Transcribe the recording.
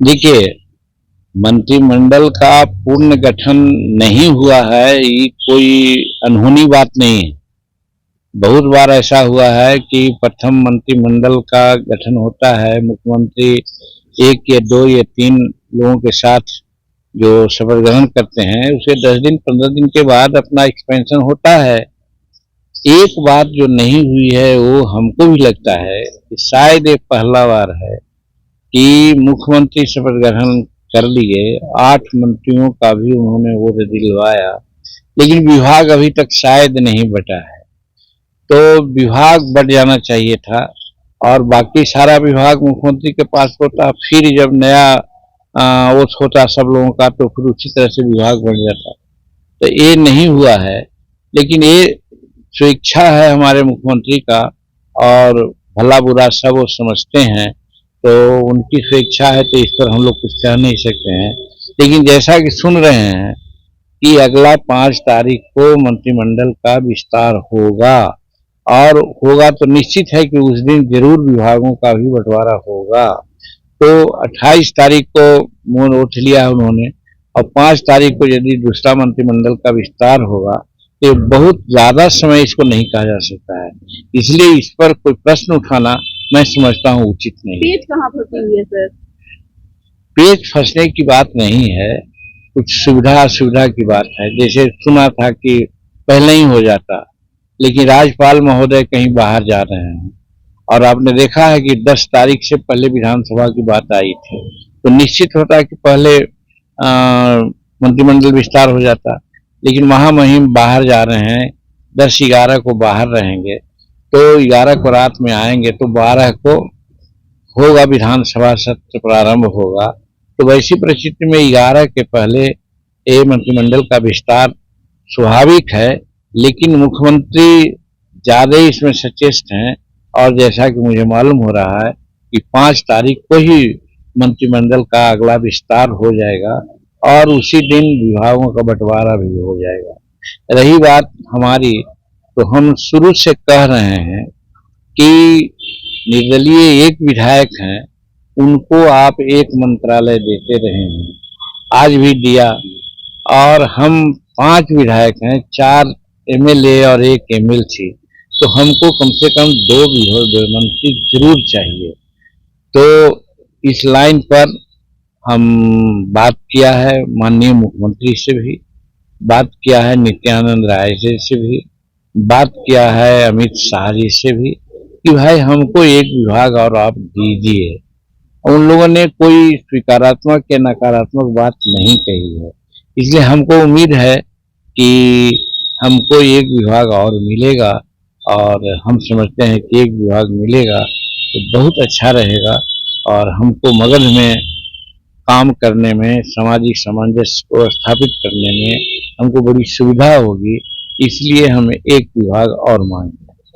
देखिए, मंत्रिमंडल का पूर्ण गठन नहीं हुआ है, ये कोई अनहोनी बात नहीं है। बहुत बार ऐसा हुआ है कि प्रथम मंत्रिमंडल का गठन होता है, मुख्यमंत्री 1 या 2 या 3 लोगों के साथ जो शपथ ग्रहण करते हैं, उसे 10 दिन 15 दिन के बाद अपना एक्सपेंशन होता है। एक बात जो नहीं हुई है, वो हमको भी लगता है कि शायद ये पहला बार है कि मुख्यमंत्री शपथ ग्रहण कर लिए, 8 मंत्रियों का भी उन्होंने वो दिलवाया, लेकिन विभाग अभी तक शायद नहीं बटा है। तो विभाग बट जाना चाहिए था और बाकी सारा विभाग मुख्यमंत्री के पास होता, फिर जब नया ओथ होता सब लोगों का, तो फिर उसी तरह से विभाग बन जाता। तो ये नहीं हुआ है, लेकिन ये स्वेच्छा है हमारे मुख्यमंत्री का और भला बुरा सब वो समझते हैं, तो उनकी स्वेच्छा है, तो इस पर हम लोग कुछ कह नहीं सकते हैं। लेकिन जैसा कि सुन रहे हैं कि अगला 5 तारीख को मंत्रिमंडल का विस्तार होगा और होगा तो निश्चित है कि उस दिन जरूर विभागों का भी बंटवारा होगा। तो 28 तारीख को मौन उठ लिया उन्होंने और 5 तारीख को यदि दूसरा मंत्रिमंडल का विस्तार होगा तो बहुत ज्यादा समय इसको नहीं कहा जा सकता है, इसलिए इस पर कोई प्रश्न उठाना मैं समझता हूँ उचित नहीं। पेज कहाँ फंसी हुई है सर? पेज फंसने की बात नहीं है, कुछ सुविधा असुविधा की बात है। जैसे सुना था कि पहले ही हो जाता, लेकिन राज्यपाल महोदय कहीं बाहर जा रहे हैं और आपने देखा है कि 10 तारीख से पहले विधानसभा की बात आई थी, तो निश्चित होता है कि पहले मंत्रिमंडल विस्तार हो जाता, लेकिन महामहिम बाहर जा रहे हैं, 10-11 को बाहर रहेंगे, तो 11 को रात में आएंगे, तो 12 को होगा विधानसभा सत्र प्रारंभ होगा। तो वैसी परिस्थिति में 11 के पहले ये मंत्रिमंडल का विस्तार स्वाभाविक है, लेकिन मुख्यमंत्री ज्यादा ही इसमें सचेष्ट हैं और जैसा कि मुझे मालूम हो रहा है कि 5 तारीख को ही मंत्रिमंडल का अगला विस्तार हो जाएगा और उसी दिन विभागों का बंटवारा भी हो जाएगा। रही बात हमारी, तो हम शुरू से कह रहे हैं कि निर्दलीय एक विधायक हैं, उनको आप एक मंत्रालय देते रहे हैं, आज भी दिया, और हम 5 विधायक हैं, 4 एमएलए और 1 एमएलसी, तो हमको कम से कम 2 मंत्री जरूर चाहिए। तो इस लाइन पर हम बात किया है माननीय मुख्यमंत्री से भी, बात किया है नित्यानंद राय जी से भी, बात किया है अमित शाह जी से भी कि भाई हमको एक विभाग और आप दीजिए। उन लोगों ने कोई स्वीकारात्मक या नकारात्मक बात नहीं कही है, इसलिए हमको उम्मीद है कि हमको एक विभाग और मिलेगा और हम समझते हैं कि एक विभाग मिलेगा तो बहुत अच्छा रहेगा और हमको मगध में काम करने में, सामाजिक सामंजस्य को स्थापित करने में हमको बड़ी सुविधा होगी, इसलिए हम एक विभाग और मांगे।